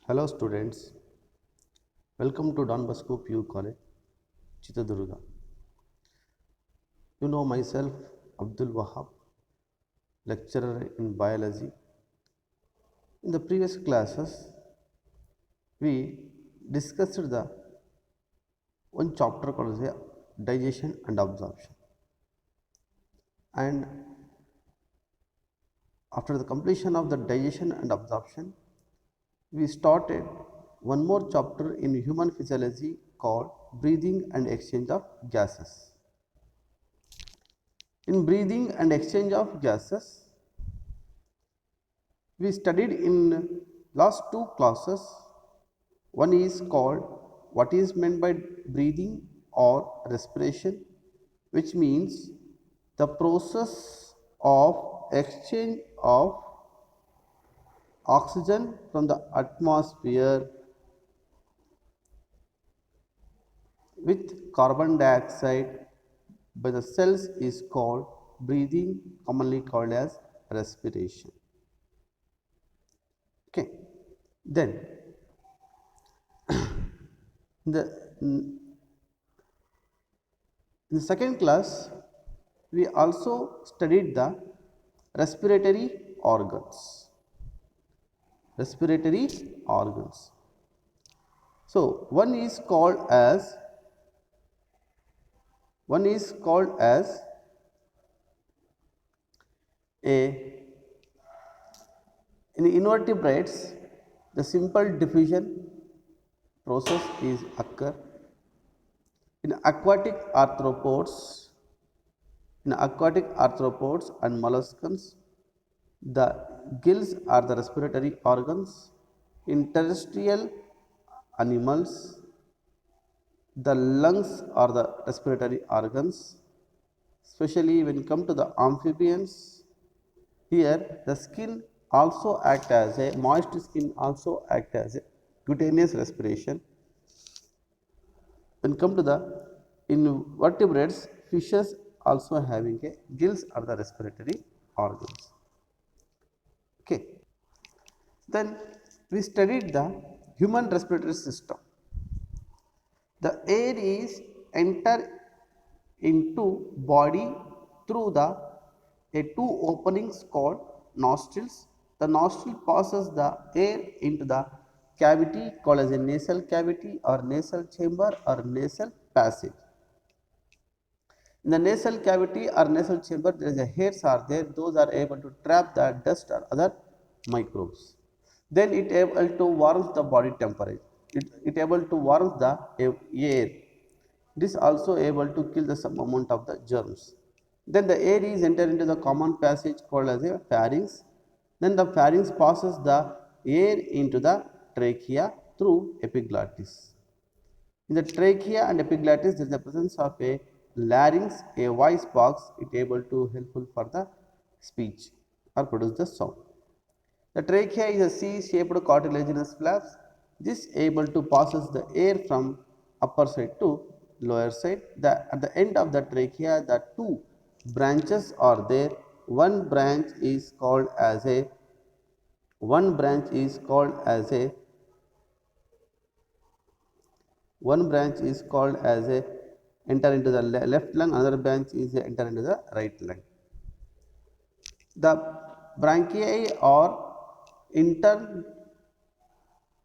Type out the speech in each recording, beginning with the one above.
Hello students, welcome to Don Bosco PU College, Chitradurga. You know myself, Abdul Wahab, lecturer in biology. In the previous classes, we discussed the one chapter called the digestion and absorption. And after the completion of the digestion and absorption, we started one more chapter in human physiology called breathing and exchange of gases. In breathing and exchange of gases, we studied in last two classes. One is called what is meant by breathing or respiration, which means the process of exchange of oxygen from the atmosphere with carbon dioxide by the cells is called breathing, commonly called as respiration. Okay, then the in the second class we also studied the respiratory organs. Respiratory organs. So one is called as a in invertebrates the simple diffusion process is occur. In aquatic arthropods and molluscs, the gills are the respiratory organs. In terrestrial animals, the lungs are the respiratory organs. Especially when you come to the amphibians, here the skin also act as a moist skin also act as a cutaneous respiration. When come to the invertebrates, fishes also having a gills are the respiratory organs. Okay. Then we studied the human respiratory system. The air is enter into body through the two openings called nostrils. The nostril passes the air into the cavity called as a nasal cavity or nasal chamber or nasal passage. In the nasal cavity or nasal chamber, there is a hairs are there; those are able to trap the dust or other microbes. Then it able to warm the body temperature. It able to warm the air. This also able to kill the some amount of the germs. Then the air is entered into the common passage called as a pharynx. Then the pharynx passes the air into the trachea through epiglottis. In the trachea and epiglottis, there is the presence of a larynx, a voice box. It able to helpful for the speech or produce the sound. The trachea is a C-shaped cartilaginous flaps. This able to passes the air from upper side to lower side. At the end of the trachea, the two branches are there. One branch is called as a one branch is called as a one branch is called as a enter into the left lung, another branch is enter into the right lung. The branchiae are inter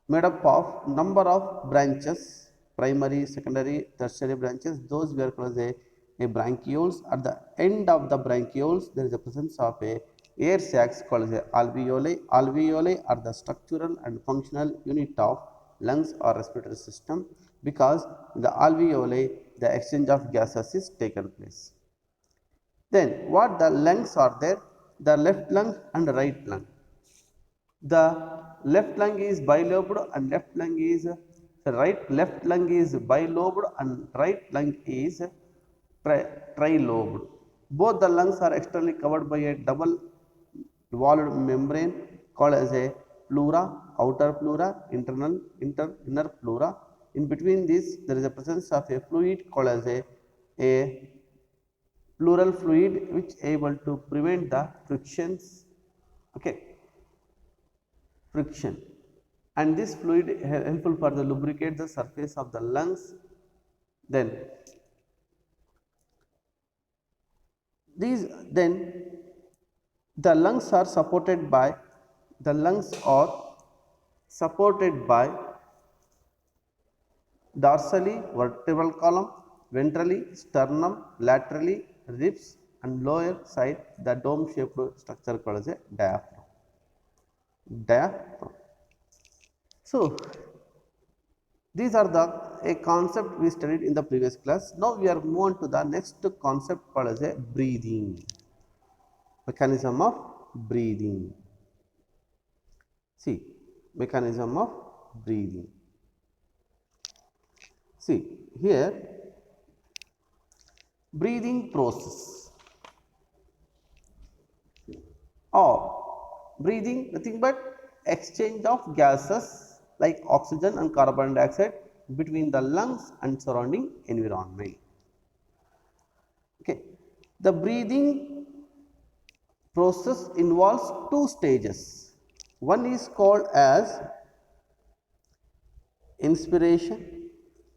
made up of number of branches, primary, secondary, tertiary branches. Those we are called as a branchioles. At the end of the branchioles, there is a presence of a air sacs called as alveoli. Alveoli are the structural and functional unit of lungs or respiratory system, because in the alveoli the exchange of gases is taken place. Then what the lungs are there? The left lung and right lung. The left lung is bilobed and left lung is left lung is bilobed and right lung is trilobed. Both the lungs are externally covered by a double walled membrane called as a pleura, outer pleura, inner pleura. In between this, there is a presence of a fluid called as a pleural fluid, which able to prevent the frictions. Okay, friction. and this fluid helpful for the lubricate the surface of the lungs. Then the lungs are supported by dorsally vertebral column, ventrally sternum, laterally ribs, and lower side the dome shaped structure called as a diaphragm. So these are a concept we studied in the previous class. Now we are moving to the next concept called as a breathing, mechanism of breathing. See, mechanism of breathing. See here, breathing process or breathing nothing but exchange of gases like oxygen and carbon dioxide between the lungs and surrounding environment. Okay, the breathing process involves two stages. One is called as inspiration,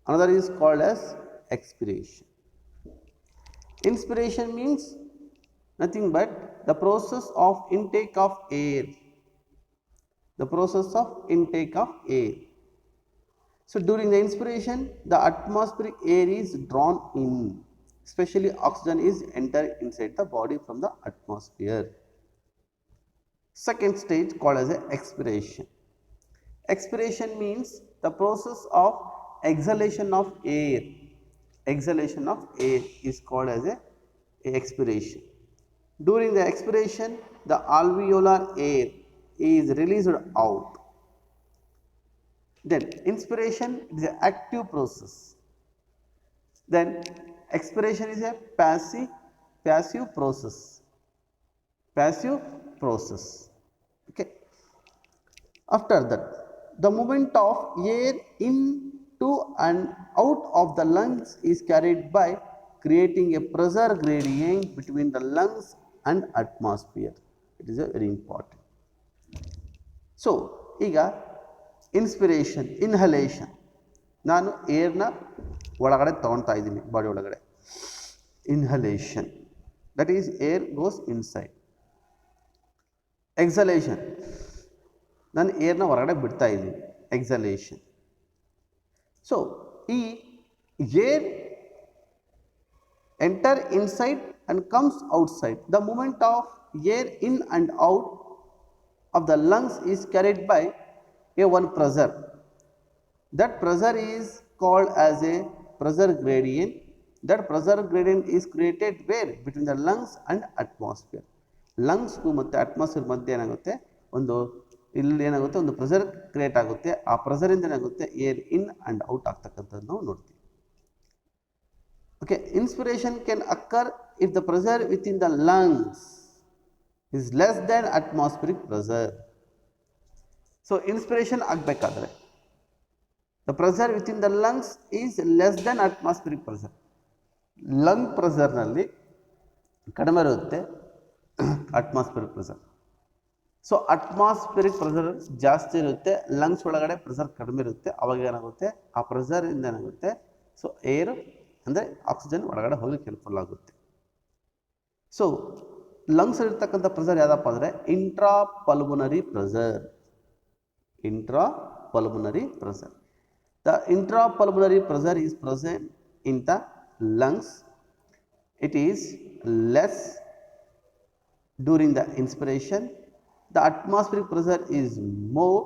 another is called as expiration. Inspiration means nothing but the process of intake of air. The process of intake of air. So during the inspiration, the atmospheric air is drawn in, especially oxygen is entered inside the body from the atmosphere. Second stage called as a expiration. Expiration means the process of exhalation of air. Exhalation of air is called as a expiration. During the expiration, the alveolar air is released out. Then inspiration is an active process. Then expiration is a passive process. Passive process. Okay. After that, the movement of air into and out of the lungs is carried by creating a pressure gradient between the lungs and atmosphere. It is a very important. So, ಈಗ inspiration, inhalation, ನಾನು ಏರ್ನ ಒಳಗಡೆ ತಗೊಳ್ತಾ ಇದ್ದೀನಿ body ಒಳಗಡೆ. Inhalation, that is air goes inside. ಎಕ್ಸಲೇಷನ್, ನಾನು ಏರ್ನ ಹೊರಗಡೆ ಬಿಡ್ತಾ ಇದ್ದೀನಿ. ಎಕ್ಸಲೇಷನ್. ಸೊ ಈ air enter inside and comes outside. The movement of air in and out of the lungs is carried by a one pressure. That pressure is called as a pressure gradient. That pressure gradient is created where? Between the lungs and atmosphere. Lungs ಮತ್ತು atmosphere ಮಧ್ಯೆ ಏನಾಗುತ್ತೆ, ಒಂದು ಇಲ್ಲಿ ಏನಾಗುತ್ತೆ, ಒಂದು pressure create ಆಗುತ್ತೆ. ಆ ಪ್ರೆಷರಿಂದ ಏನಾಗುತ್ತೆ, ಏರ್ ಇನ್ ಅಂಡ್ ಔಟ್ ಆಗ್ತಕ್ಕಂಥದ್ದು ನಾವು ನೋಡ್ತೀವಿ. Okay, inspiration can occur if the pressure within the lungs is less than atmospheric pressure. So inspiration ಆಗಬೇಕಾದ್ರೆ the pressure within the lungs is less than atmospheric pressure. Lung pressure ನಲ್ಲಿ ಕಡಿಮೆ ಇರುತ್ತೆ atmospheric pressure. So atmospheric pressure ಜಾಸ್ತಿ ಇರುತ್ತೆ, lungs ಒಳಗಡೆ pressure ಕಡಿಮೆ ಇರುತ್ತೆ. ಅವಾಗ ಏನಾಗುತ್ತೆ, ಆ ಪ್ರೆಷರ್ ಇಂದ ಏನಾಗುತ್ತೆ, ಸೊ ಏರ್ ಅಂದರೆ ಆಕ್ಸಿಜನ್ ಒಳಗಡೆ ಹೋಗ್ಲಿಕ್ಕೆ ಹೆಲ್ಪ್ಫುಲ್ ಆಗುತ್ತೆ. ಸೊ ಲಂಗ್ಸ್ ಇರ್ತಕ್ಕಂಥ ಪ್ರೆಷರ್ ಯಾವುದಪ್ಪ ಅಂದರೆ intra pulmonary pressure. Intra pulmonary pressure. The intra pulmonary pressure is present in the lungs. It is less during the inspiration. The atmospheric pressure is more,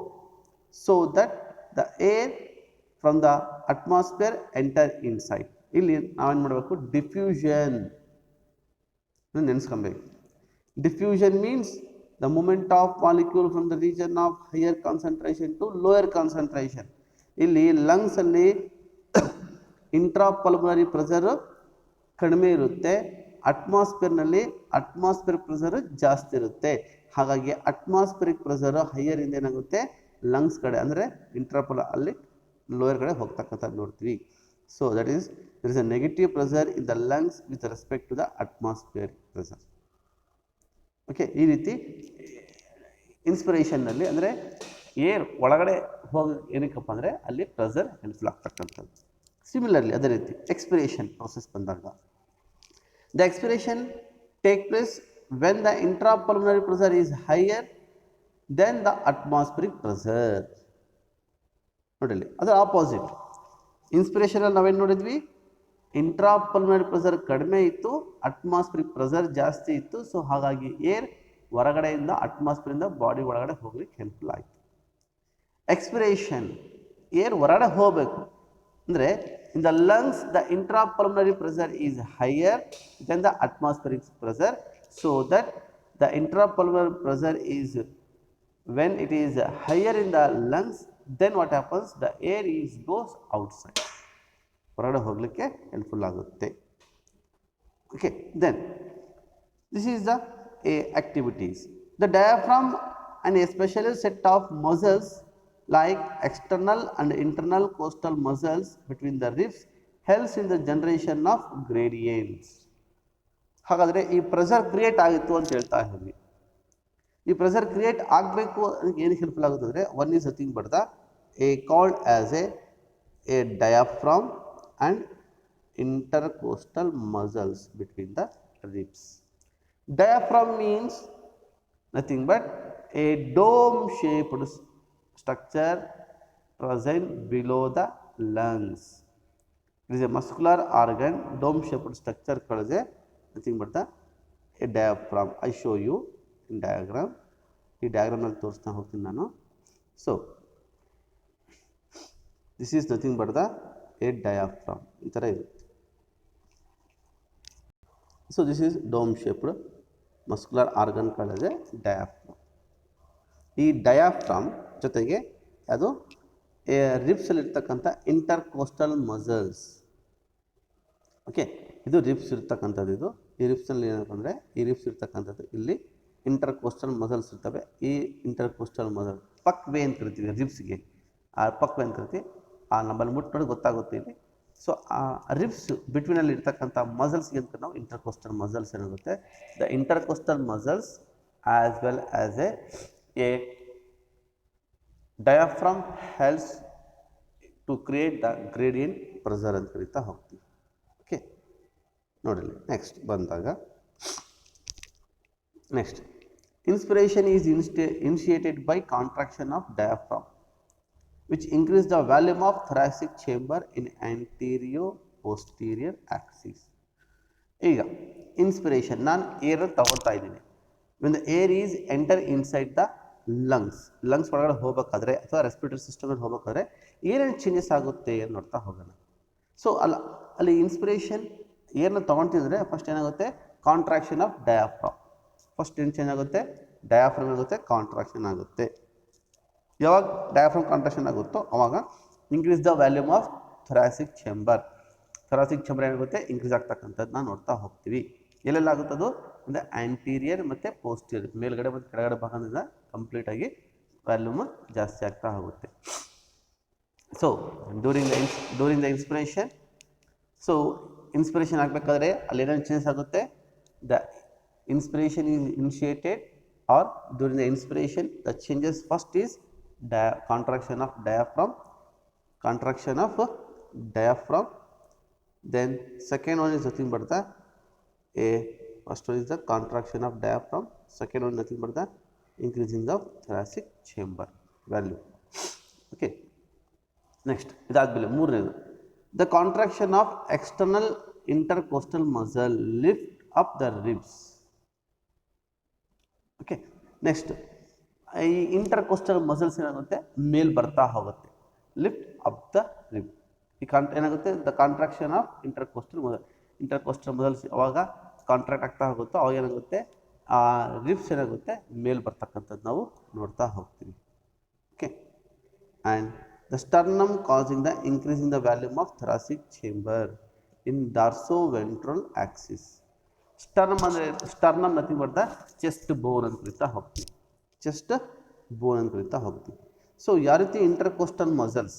so that the air from the atmosphere enter inside. ಇಲ್ಲಿ ನಾವೇನು ಮಾಡಬೇಕು, diffusion ನೆನೆಸ್ಕೊಬೇಕು. Diffusion means the movement of molecule from the region of higher concentration to lower concentration. ಇಲ್ಲಿ ಲಂಗ್ಸಲ್ಲಿ intra pulmonary pressure ಕಡಿಮೆ ಇರುತ್ತೆ, ಅಟ್ಮಾಸ್ಫಿಯರ್ನಲ್ಲಿ atmosphere pressure ಜಾಸ್ತಿ ಇರುತ್ತೆ. ಹಾಗಾಗಿ ಅಟ್ಮಾಸ್ಫಿರಿಕ್ ಪ್ರೆಷರ್ ಹೈಯರ್ ಇಂದ ಏನಾಗುತ್ತೆ, ಲಂಗ್ಸ್ ಕಡೆ ಅಂದರೆ ಇಂಟ್ರಾಪಲ್ ಅಲ್ಲಿ ಲೋಯರ್ ಕಡೆ ಹೋಗ್ತಕ್ಕಂಥದ್ದು ನೋಡ್ತೀವಿ. So that is, there is a negative pressure in the lungs with respect to the atmospheric pressure. Okay, ಈ ರೀತಿ ಇನ್ಸ್ಪಿರೇಷನ್ನಲ್ಲಿ ಅಂದರೆ ಏರ್ ಒಳಗಡೆ ಹೋಗಿ ಏನಕ್ಕಪ್ಪ ಅಂದರೆ ಅಲ್ಲಿ ಪ್ರೆಸರ್ ಹೆಲ್ಪ್ಫುಲ್ ಆಗ್ತಕ್ಕಂಥದ್ದು. ಸಿಮಿಲರ್ಲಿ ಅದೇ ರೀತಿ ಎಕ್ಸ್ಪಿರೇಷನ್ ಪ್ರೊಸೆಸ್ ಬಂದಾಗ the expiration take place when the intrapulmonary pressure is higher than the atmospheric pressure. ನೋಡಿಲ್ಲಿ ಅದರ ಆಪೋಸಿಟ್. ಇನ್ಸ್ಪಿರೇಷನಲ್ಲಿ ನಾವೇನು ನೋಡಿದ್ವಿ, ಇಂಟ್ರಾಪಲ್ಮನರಿ ಪ್ರೆಸರ್ ಕಡಿಮೆ ಇತ್ತು, ಅಟ್ಮಾಸ್ಫಿರಿಕ್ ಪ್ರೆಸರ್ ಜಾಸ್ತಿ ಇತ್ತು. ಸೊ ಹಾಗಾಗಿ ಏರ್ ಹೊರಗಡೆಯಿಂದ ಅಟ್ಮಾಸ್ಫಿಯರಿಂದ ಬಾಡಿ ಒಳಗಡೆ ಹೋಗ್ಲಿಕ್ಕೆ ಹೆಲ್ಪ್ಫುಲ್ ಆಯಿತು. ಎಕ್ಸ್ಪಿರೇಷನ್ ಏರ್ ಹೊರಗಡೆ ಹೋಗಬೇಕು ಅಂದರೆ in the lungs the intrapulmonary pressure is higher than the atmospheric pressure. So that the intrapulmonary pressure is when it is higher in the lungs, then what happens, the air is goes outside, ಹೊರಗಡೆ ಹೋಗಲಿಕ್ಕೆ helpful ಆಗುತ್ತೆ. Okay, then this is the activities. The diaphragm and a special set of muscles like external and internal costal muscles between the ribs helps in the generation of gradients. ಹಾಗಾದರೆ ಈ pressure create ಆಗಿತ್ತು ಅಂತ ಹೇಳ್ತಾ ಇದ್ದೀವಿ. ಈ pressure create ಆಗಬೇಕು ಏನಕ್ಕೆ helpful ಆಗುತ್ತೆ ಅಂದರೆ one is nothing but the called as a diaphragm and intercostal muscles between the ribs. Diaphragm means nothing but a dome shaped structure present below the lungs. It is a muscular organ, dome shaped structure called nothing but a diaphragm. I show you in diagram. ಈ ಡಯಾಗ್ರಾಮ್ನಲ್ಲಿ ತೋರಿಸ್ತಾ ಹೋಗ್ತೀನಿ ನಾನು. So this is nothing but the a diaphragm, ಈ ಥರ ಇರುತ್ತೆ. So this is dome shaped muscular organ ಕಳೆದೆ diaphragm. ಈ diaphragm ಜೊತೆಗೆ ಅದು ರಿಬ್ಸಲ್ಲಿ ಇರ್ತಕ್ಕಂಥ ಇಂಟರ್ಕೋಸ್ಟಲ್ ಮಸಲ್ಸ್. ಓಕೆ, ಇದು ರಿಬ್ಸ್ ಇರ್ತಕ್ಕಂಥದ್ದು. ಇದು ಈ ರಿಬ್ಸಲ್ಲಿ ಏನಪ್ಪ ಅಂದರೆ ಈ ರಿಬ್ಸ್ ಇರ್ತಕ್ಕಂಥದ್ದು ಇಲ್ಲಿ ಇಂಟರ್ಕೋಸ್ಟಲ್ ಮಸಲ್ಸ್ ಇರ್ತವೆ. ಈ ಇಂಟರ್ಕೋಸ್ಟಲ್ ಮಸಲ್ ಪಕ್ ವೇ ಅಂತ ಕರಿತೀವಿ ರಿಬ್ಸ್ಗೆ. ಆ ಪಕ್ ವೇ ಅಂತ ಕರಿತೀವಿ. ಆ ನಮ್ಮಲ್ಲಿ ಮುಟ್ಟು ನೋಡಿ ಗೊತ್ತಾಗುತ್ತೆ ಇಲ್ಲಿ. ಸೊ ಆ ರಿಬ್ಸ್ ಬಿಟ್ವೀನಲ್ಲಿ ಇರ್ತಕ್ಕಂಥ ಮಸಲ್ಸ್ಗೆ ಅಂತ ನಾವು ಇಂಟರ್ಕೋಸ್ಟಲ್ ಮಸಲ್ಸ್ ಏನಾಗುತ್ತೆ. The intercostal muscles as well as a diaphragm helps to create the gradient pressure ಅಂತ ಕರಿತಾ ಹೋಗ್ತೀವಿ. ಓಕೆ, ನೋಡಿಲ್ಲ. ನೆಕ್ಸ್ಟ್ ಬಂದಾಗ next inspiration is initiated by contraction of diaphragm, which increase the volume of thoracic chamber in anterior posterior axis. ಈಗ inspiration ನಾನು air ತಗೊಳ್ತಾ ಇದ್ದೀನಿ. when the air is enter inside the lungs ಒಳಗಡೆ ಹೋಗಬೇಕಾದ್ರೆ ಅಥವಾ respiratory ಸಿಸ್ಟಮಲ್ಲಿ ಹೋಗಬೇಕಾದ್ರೆ ಏನೇನು ಚೇಂಜಸ್ ಆಗುತ್ತೆ ಅಂತ ನೋಡ್ತಾ ಹೋಗೋಣ. ಸೊ ಅಲ್ಲಿ ಇನ್ಸ್ಪಿರೇಷನ್ ಏರ್ನ ತೊಗೊಳ್ತಿದ್ರೆ ಫಸ್ಟ್ ಏನಾಗುತ್ತೆ, ಕಾಂಟ್ರಾಕ್ಷನ್ ಆಫ್ ಡಯಾಫ್ರಾಮ್. ಫಸ್ಟ್ ಏನು ಚೇಂಜ್ ಆಗುತ್ತೆ, ಡಯಾಫ್ರಾಮ್ ಆಗುತ್ತೆ, ಕಾಂಟ್ರಾಕ್ಷನ್ ಆಗುತ್ತೆ. ಯಾವಾಗ ಡಯಾಫ್ರಾಮ್ ಕಾಂಟ್ರಾಕ್ಷನ್ ಆಗುತ್ತೋ ಅವಾಗ increase the volume of thoracic chamber. Thoracic chamber ಏನಾಗುತ್ತೆ, ಇನ್ಕ್ರೀಸ್ ಆಗ್ತಕ್ಕಂಥದ್ದನ್ನ ನೋಡ್ತಾ ಹೋಗ್ತೀವಿ. ಎಲ್ಲೆಲ್ಲ ಆಗುತ್ತದು ಅಂದರೆ ಆ್ಯಂಟೀರಿಯರ್ ಮತ್ತು ಪೋಸ್ಟೀರಿಯರ್, ಮೇಲ್ಗಡೆ ಮತ್ತು ಕೆಳಗಡೆ ಭಾಗದಿಂದ ಕಂಪ್ಲೀಟಾಗಿ ವ್ಯಾಲ್ಯೂಮ್ ಜಾಸ್ತಿ ಆಗ್ತಾ ಹೋಗುತ್ತೆ. So during the inspiration, so inspiration ಆಗಬೇಕಾದ್ರೆ ಅಲ್ಲಿ ಏನೇನು ಚೇಂಜಸ್ ಆಗುತ್ತೆ, the inspiration is initiated or during the inspiration the changes first is contraction of diaphragm, then second one is nothing but the first one is the contraction of diaphragm, second one nothing but the increasing of thoracic chamber value. Okay, next ಇದಾದ್ಮೇಲೆ ಮೂರನೇದು the contraction of external intercostal muscle lift up the ribs. Okay, next ಈ ಇಂಟರ್ಕೋಸ್ಟಲ್ muscles ಏನಾಗುತ್ತೆ, ಮೇಲ್ ಬರ್ತಾ ಹೋಗುತ್ತೆ, lift up the rib. ಈ ಏನಾಗುತ್ತೆ, the contraction of ಇಂಟರ್ಕೋಸ್ಟಲ್ muscles ಅವಾಗ contract ಆಗ್ತಾ ಹೋಗುತ್ತೋ ಅವಾಗ ಏನಾಗುತ್ತೆ, ಆ ರಿಬ್ಸ್ ಏನಾಗುತ್ತೆ ಮೇಲ್ ಬರ್ತಕ್ಕಂಥದ್ದು ನಾವು ನೋಡ್ತಾ ಹೋಗ್ತೀವಿ. Okay, and the sternum causing the increasing the volume of thoracic chamber in dorsoventral axis. Sternum ಅಂದರೆ sternum nothing but the chest bone ಅಂತ ಕರಿತಾ ಹೋಗ್ತೀವಿ. ಚೆಸ್ಟ್ ಬೋನ್ ಅಂತ ಕರಿತಾ ಹೋಗ್ತೀವಿ. ಸೊ ಯಾವ ರೀತಿ ಇಂಟರ್ಕೋಸ್ಟಲ್ ಮಸಲ್ಸ್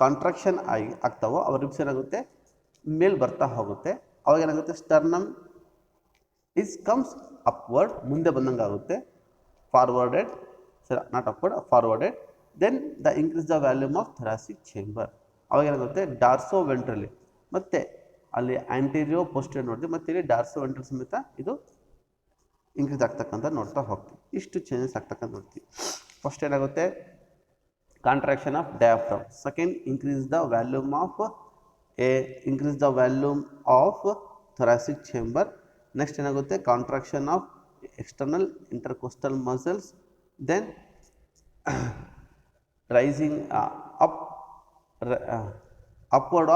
ಕಾಂಟ್ರಾಕ್ಷನ್ ಆಗ್ತಾವೋ ಅವ್ರ ರಿಬ್ಸ್ ಏನಾಗುತ್ತೆ ಮೇಲ್ ಬರ್ತಾ ಹೋಗುತ್ತೆ. ಅವಾಗ ಏನಾಗುತ್ತೆ, ಸ್ಟರ್ನಮ್ ಕಮ್ಸ್ ಅಪ್ವರ್ಡ್, ಮುಂದೆ ಬಂದಂಗೆ ಆಗುತ್ತೆ, ಫಾರ್ವರ್ಡೆಡ್ ಸರಿ, not upward, forwarded. Then the increase the volume of thoracic chamber. ಅವಾಗ ಏನಾಗುತ್ತೆ, ಡಾರ್ಸೋ ವೆಂಟ್ರಲಿ ಮತ್ತೆ ಅಲ್ಲಿ ಆಂಟೀರಿಯೋ ಪೋಸ್ಟೀರಿಯರ್ ನೋಡ್ತೀವಿ, ಮತ್ತು ಇಲ್ಲಿ ಡಾರ್ಸೋ ವೆಂಟ್ರಲ್ ಸಮೇತ ಇದು ಇನ್ಕ್ರೀಸ್ ಆಗ್ತಕ್ಕಂಥ ನೋಡ್ತಾ ಹೋಗ್ತೀವಿ. ಇಷ್ಟು ಚೇಂಜಸ್ ಆಗ್ತಕ್ಕಂಥ ನೋಡ್ತೀವಿ. ಫಸ್ಟ್ ಏನಾಗುತ್ತೆ, contraction of diaphragm. Second, increase the volume of thoracic chamber. Next ಏನಾಗುತ್ತೆ, contraction of external intercostal muscles. Then rising upward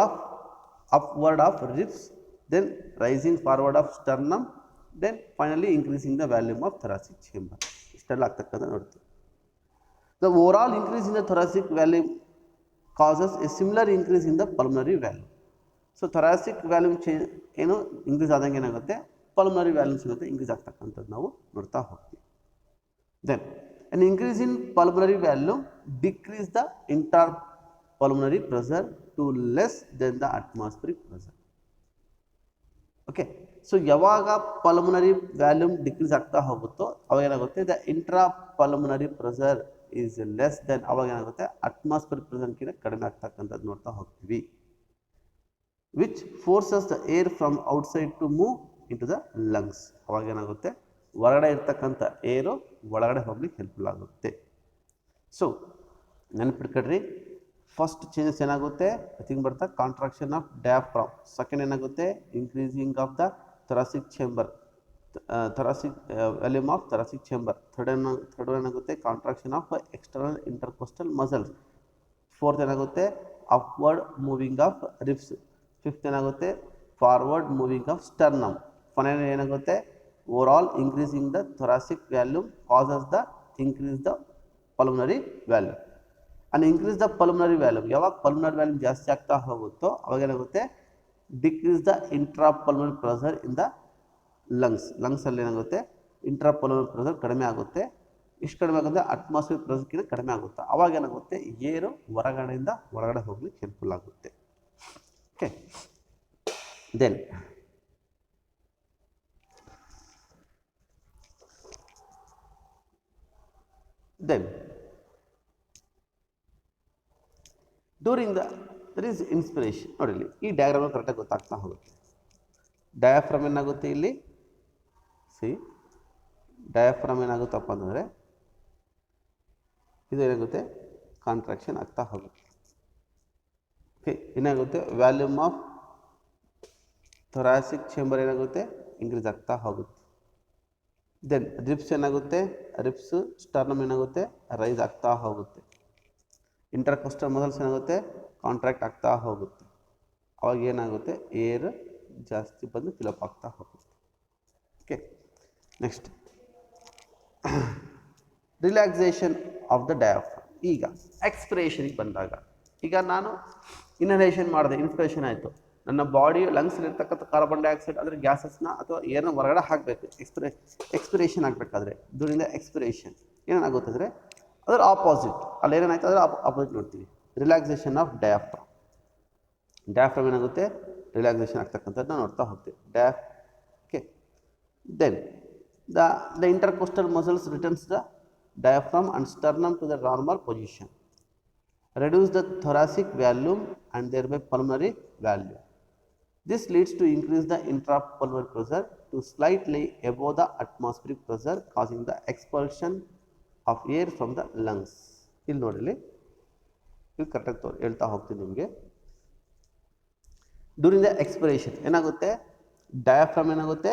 of ribs, then rising forward of sternum, then finally increasing the volume of thoracic chamber. ಇಷ್ಟೆಲ್ಲ ಆಗ್ತಕ್ಕಂಥ ನೋಡ್ತೀವಿ. The overall increase in the thoracic volume causes a similar increase in the pulmonary volume. So thoracic volume change ಏನು increase ಆದಂಗೆ ಏನಾಗುತ್ತೆ, pulmonary volume ಸಮೇತ increase ಆಗ್ತಕ್ಕಂಥದ್ದು ನಾವು ನೋಡ್ತಾ ಹೋಗ್ತೀವಿ. Then an increase in pulmonary volume decrease the interpulmonary pressure to less than the atmospheric pressure. Okay, so ಯಾವಾಗ pulmonary volume decrease ಆಗ್ತಾ ಹೋಗುತ್ತೋ ಅವಾಗ ಏನಾಗುತ್ತೆ, the intra pulmonary pressure is less than, ಅವಾಗ ಏನಾಗುತ್ತೆ, ಅಟ್ಮಾಸ್ಫಿಯರ್ ಪ್ರೆಷರ್ಕಿಂತ ಕಡಿಮೆ ಆಗ್ತಕ್ಕಂಥದ್ದು ನೋಡ್ತಾ ಹೋಗ್ತೀವಿ. Which forces the air from outside to move into the lungs. ಅವಾಗ ಏನಾಗುತ್ತೆ, ಹೊರಗಡೆ ಇರ್ತಕ್ಕಂಥ ಏರು ಒಳಗಡೆ ಹೋಗ್ಲಿಕ್ಕೆ ಹೆಲ್ಪ್ಫುಲ್ ಆಗುತ್ತೆ. ಸೊ ನೆನಪಿಟ್ಕೊಡ್ರಿ, ಫಸ್ಟ್ ಚೇಂಜಸ್ ಏನಾಗುತ್ತೆ, ಥಿಂಗ್ ಬರ್ತಾ ಕಾಂಟ್ರಾಕ್ಷನ್ ಆಫ್ ಡಯಾಫ್ರಾಮ್. ಸೆಕೆಂಡ್ ಏನಾಗುತ್ತೆ, increasing of the thoracic chamber, volume of thoracic chamber. Third ಏನಾಗುತ್ತೆ, contraction of external intercostal muscles. Fourth ಏನಾಗುತ್ತೆ, upward moving of ribs. Fifth ಏನಾಗುತ್ತೆ, forward moving of sternum. Final ಏನಾಗುತ್ತೆ, overall increasing the thoracic volume causes the increase the pulmonary volume. And increase the pulmonary volume, ಯಾವಾಗ pulmonary volume ಜಾಸ್ತಿ ಆಗ್ತಾ ಹೋಗುತ್ತೋ ಅವಾಗ ಏನಾಗುತ್ತೆ, decrease the intra pulmonary pressure in the ಲಂಗ್ಸಲ್ಲಿ ಏನಾಗುತ್ತೆ, ಇಂಟ್ರಾ ಪಲ್ಮನರಿ ಪ್ರೆಷರ್ ಕಡಿಮೆ ಆಗುತ್ತೆ. ಇಷ್ಟು ಕಡಿಮೆ ಆಗುತ್ತೆ, ಅಟ್ಮಾಸ್ಫಿಯರ್ ಪ್ರೆಷರ್ಕಿಂತ ಕಡಿಮೆ ಆಗುತ್ತೆ. ಅವಾಗ ಏನಾಗುತ್ತೆ, ಏರು ಹೊರಗಡೆಯಿಂದ ಒಳಗಡೆ ಹೋಗ್ಲಿಕ್ಕೆ ಹೆಲ್ಪ್ಫುಲ್ ಆಗುತ್ತೆ. Okay, then during there is inspiration. ನೋಡಿ ಇಲ್ಲಿ ಈ ಡಯಾಗ್ರಾಮ್ ಕರೆಕ್ಟಾಗಿ ಗೊತ್ತಾಗ್ತಾ ಹೋಗುತ್ತೆ. ಡಯಾಫ್ರಮ್ ಏನಾಗುತ್ತೆ, ಇಲ್ಲಿ ಡಯಾಫ್ರಮ್ ಏನಾಗುತ್ತಪ್ಪ ಅಂದರೆ ಇದು ಏನಾಗುತ್ತೆ, ಕಾಂಟ್ರಾಕ್ಷನ್ ಆಗ್ತಾ ಹೋಗುತ್ತೆ. ಓಕೆ, ಏನಾಗುತ್ತೆ, ವ್ಯಾಲ್ಯೂಮ್ ಆಫ್ ಥೊರಾಸಿಕ್ ಚೇಂಬರ್ ಏನಾಗುತ್ತೆ, ಇನ್ಕ್ರೀಸ್ ಆಗ್ತಾ ಹೋಗುತ್ತೆ. ದೆನ್ ರಿಬ್ಸ್ ಏನಾಗುತ್ತೆ, ರಿಬ್ಸ್ ಸ್ಟರ್ನಮ್ ಏನಾಗುತ್ತೆ, ರೈಸ್ ಆಗ್ತಾ ಹೋಗುತ್ತೆ. ಇಂಟರ್ಕೋಸ್ಟಲ್ ಮಸಲ್ಸ್ ಏನಾಗುತ್ತೆ, ಕಾಂಟ್ರಾಕ್ಟ್ ಆಗ್ತಾ ಹೋಗುತ್ತೆ. ಅವಾಗ ಏನಾಗುತ್ತೆ, ಏರ್ ಜಾಸ್ತಿ ಬಂದು ಫಿಲಪ್ ಆಗ್ತಾ ಹೋಗುತ್ತೆ. Okay, next relaxation of the diaphragm. ಈಗ ಎಕ್ಸ್ಪಿರೇಷನ್ಗೆ ಬಂದಾಗ, ಈಗ ನಾನು ಇನ್ಹಲೇಷನ್ ಮಾಡಿದೆ, ಇನ್ಸ್ಪಿರೇಷನ್ ಆಯಿತು, ನನ್ನ ಬಾಡಿ ಲಂಗ್ಸಲ್ಲಿರ್ತಕ್ಕಂಥ ಕಾರ್ಬನ್ ಡೈಆಕ್ಸೈಡ್ ಅಂದರೆ ಗ್ಯಾಸಸ್ನ ಅಥವಾ ಏರನ್ನ ಹೊರಗಡೆ ಹಾಕಬೇಕು. ಎಕ್ಸ್ಪಿರೇಷನ್ ಆಗಬೇಕಾದ್ರೆ ಡ್ಯೂರಿಂಗ್ ದ ಎಕ್ಸ್ಪಿರೇಷನ್ ಏನಾಗುತ್ತೆ ಅಂದರೆ ಅದರ ಆಪೋಸಿಟ್, ಅಲ್ಲಿ ಏನೇನಾಯ್ತು ಅದರ ಆಪೋಸಿಟ್ ನೋಡ್ತೀವಿ, ರಿಲ್ಯಾಕ್ಸೇಷನ್ ಆಫ್ ಡಯಾಫ್ರಮ್. ಡಯಾಫ್ರಮ್ ಏನಾಗುತ್ತೆ, ರಿಲ್ಯಾಕ್ಸೇಷನ್ ಆಗ್ತಕ್ಕಂಥದ್ದನ್ನ ನೋಡ್ತಾ ಹೋಗ್ತೀವಿ. Okay, then the intercostal muscles returns the diaphragm and sternum to the normal position, reduce the thoracic volume and thereby pulmonary volume. This leads to increase the intrapulmonary pressure to slightly above the atmospheric pressure, causing the expulsion of air from the lungs. ಇಲ್ಲಿ ನೋಡಿ, ಇಲ್ಲಿ ಕರೆಕ್ಟಾಗಿ ಹೇಳ್ತಾ ಹೋಗ್ತೀನಿ ನಿಮಗೆ. During the expiration ಏನಾಗುತ್ತೆ, diaphragm ಏನಾಗುತ್ತೆ,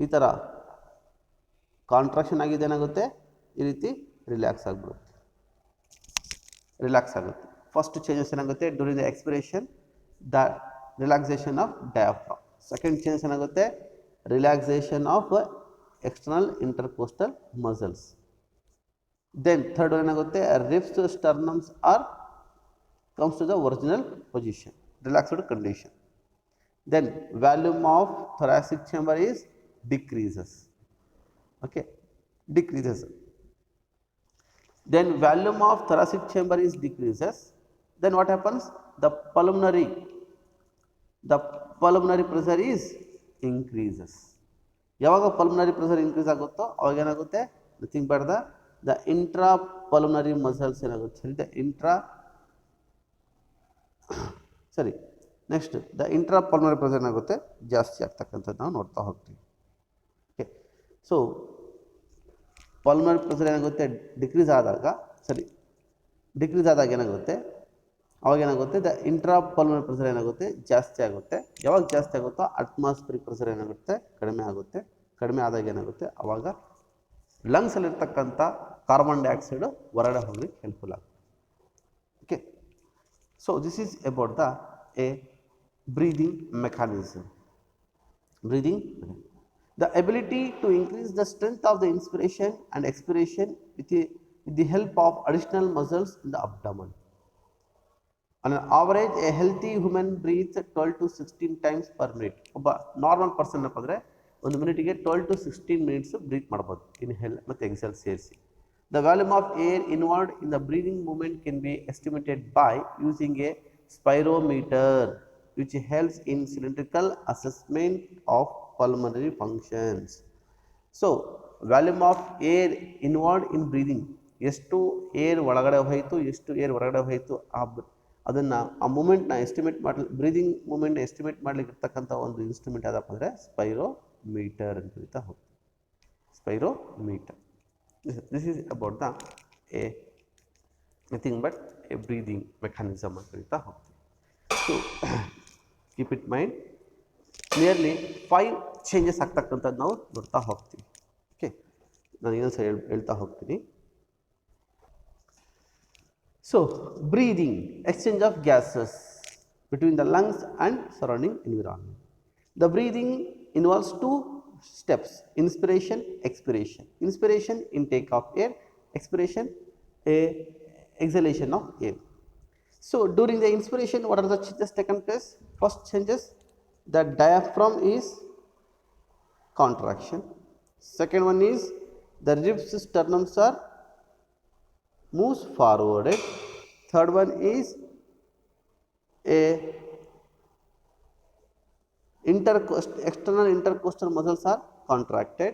ಈ ಥರ ಕಾಂಟ್ರಾಕ್ಷನ್ ಆಗಿದೆ, ಏನಾಗುತ್ತೆ, ಈ ರೀತಿ ರಿಲ್ಯಾಕ್ಸ್ ಆಗಿಬಿಡುತ್ತೆ, ರಿಲ್ಯಾಕ್ಸ್ ಆಗುತ್ತೆ. ಫಸ್ಟ್ ಚೇಂಜಸ್ ಏನಾಗುತ್ತೆ, during the expiration the relaxation of diaphragm. Second changes ಏನಾಗುತ್ತೆ, relaxation of external intercostal muscles. Then third ಏನಾಗುತ್ತೆ, ribs sternums are comes to the original position, relaxed condition. Then volume of thoracic chamber is decreases. Okay, decreases. Then volume of thoracic chamber is decreases. Then what happens? The pulmonary pressure is increases. ಯಾವಾಗ pulmonary pressure increase ಆಗುತ್ತೋ ಅವಾಗ ಏನಾಗುತ್ತೆ, nothing but the the intra pulmonary muscles ಏನಾಗುತ್ತೆ ಸರಿ next the intra pulmonary pressure ಏನಾಗುತ್ತೆ ಜಾಸ್ತಿ ಆಗ್ತಕ್ಕಂಥದ್ದು ನಾವು ನೋಡ್ತಾ ಹೋಗ್ತೀವಿ. ಓಕೆ, ಸೊ ಪಲ್ಮನರಿ ಪ್ರೆಷರ್ ಏನಾಗುತ್ತೆ ಡಿಕ್ರೀಸ್ ಆದಾಗ ಏನಾಗುತ್ತೆ ಅವಾಗ ಏನಾಗುತ್ತೆ ದ ಇಂಟ್ರಾ ಪಲ್ಮನರಿ ಪ್ರೆಷರ್ ಏನಾಗುತ್ತೆ ಜಾಸ್ತಿ ಆಗುತ್ತೆ. ಯಾವಾಗ ಜಾಸ್ತಿ ಆಗುತ್ತೋ ಅಟ್ಮಾಸ್ಫಿರಿಕ್ ಪ್ರೆಷರ್ ಏನಾಗುತ್ತೆ ಕಡಿಮೆ ಆಗುತ್ತೆ. ಕಡಿಮೆ ಆದಾಗ ಏನಾಗುತ್ತೆ ಅವಾಗ ಲಂಗ್ಸಲ್ಲಿರ್ತಕ್ಕಂಥ ಕಾರ್ಬನ್ ಡೈಆಕ್ಸೈಡು ಹೊರಗಡೆ ಹೋಗ್ಲಿಕ್ಕೆ ಹೆಲ್ಪ್ಫುಲ್ ಆಗುತ್ತೆ. Okay, so this is about the A breathing mechanism. The ability to increase the strength of the inspiration and expiration with the help of additional muscles in the abdomen. On an average, a healthy human breathes 12 to 16 times per minute. ಒಬ್ಬ normal person ಅಂದರೆ ಒಂದು ಮಿನಿಟಿಗೆ 12 to 16 minutes breathe ಮಾಡ್ಬೋದು, inhale ಮತ್ತು Excel ಸೇರಿಸಿ. The volume of air involved in the breathing movement can be estimated by using a spirometer, which helps in cylindrical assessment of pulmonary functions. So, volume of air involved in breathing, ಎಷ್ಟು air ಒಳಗಡೆ ಹೋಯಿತು ಎಷ್ಟು air ಹೊರಗಡೆ ಹೋಯಿತು ಅದನ್ನು ಆ ಮೂಮೆಂಟ್ನ estimate breathing ಮೂಮೆಂಟ್ನ estimate ಮಾಡಲಿಕ್ಕೆ ಇರ್ತಕ್ಕಂಥ ಒಂದು ಇನ್ಸ್ಟ್ರೂಮೆಂಟ್ ಯಾವುದಪ್ಪ ಅಂದರೆ ಸ್ಪೈರೋಮೀಟರ್ ಅಂತ ಕರಿತಾ ಹೋಗ್ತೀವಿ. Spirometer, this is about the nothing but a breathing mechanism ಅಂತ ಕರಿತಾ ಹೋಗ್ತೀವಿ. So keep it mind, nearly 5 changes ಆಗ್ತಕ್ಕಂಥದ್ದು ನಾವು ನೋಡ್ತಾ ಹೋಗ್ತೀವಿ. ಓಕೆ, ನಾನು ಇನ್ನೊಂದು ಸರಿ ಹೇಳ್ತಾ ಹೋಗ್ತೀನಿ. So breathing, exchange of gases between the lungs and surrounding environment. The breathing involves 2 steps: inspiration, expiration. Inspiration, intake of air; expiration, exhalation of air. So during the inspiration, what are the changes taken place? First changes, the diaphragm is contraction. Second one is the ribs sternums are moves forwarded. Third one is a external intercostal muscles are contracted.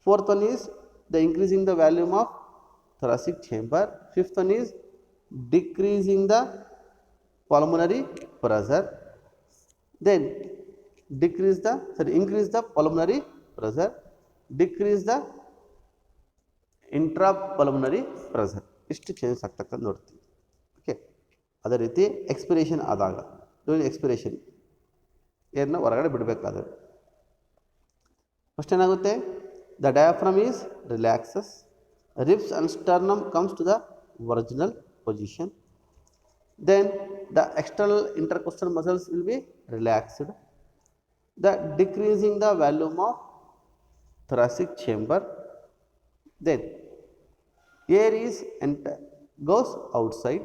Fourth one is the increasing the volume of thoracic chamber. Fifth one is decreasing the pulmonary pressure. Then increase the pulmonary pressure, decrease the intrapulmonary pressure. ಇಷ್ಟು changes ಆಗ್ತಕ್ಕಂಥ ನೋಡ್ತೀವಿ. Okay, ಅದೇ ರೀತಿ expiration ಆದಾಗ during expiration ಏರ್ನ ಹೊರಗಡೆ ಬಿಡಬೇಕಾದ್ರೆ first ಏನಾಗುತ್ತೆ, the diaphragm is relaxes, ribs and sternum comes to the original position. Then the external intercostal muscles will be relaxed. The decreasing the volume of thoracic chamber. Then air is goes outside.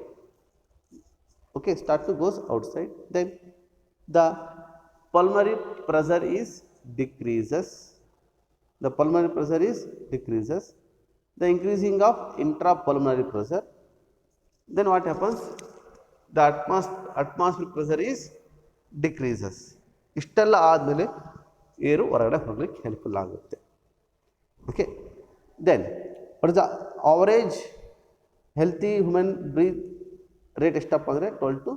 Okay, goes outside. Then the pulmonary pressure is decreases. The increasing of intrapulmonary pressure. Then what happens? The atmospheric pressure is decreases. ಇಷ್ಟೆಲ್ಲ ಆದಮೇಲೆ ಏರು ಹೊರಗಡೆ ಹೋಗ್ಲಿಕ್ಕೆ helpful ಆಗುತ್ತೆ. Okay, then what is the average healthy human breath rate ಎಷ್ಟಪ್ಪ ಅಂದರೆ 12 to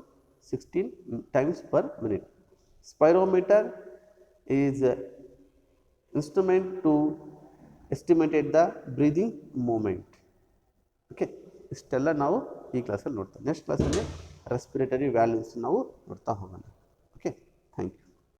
16 times per minute. Spirometer is instrument to estimate the breathing movement. Okay, ಇಷ್ಟೆಲ್ಲ ನಾವು ಈ ಕ್ಲಾಸಲ್ಲಿ ನೋಡ್ತಾ, ನೆಕ್ಸ್ಟ್ ಕ್ಲಾಸಲ್ಲಿ ರೆಸ್ಪಿರೇಟರಿ ವ್ಯಾಲ್ಯೂಸ್ ನಾವು ನೋಡ್ತಾ ಹೋಗೋಣ. Okay, thank you.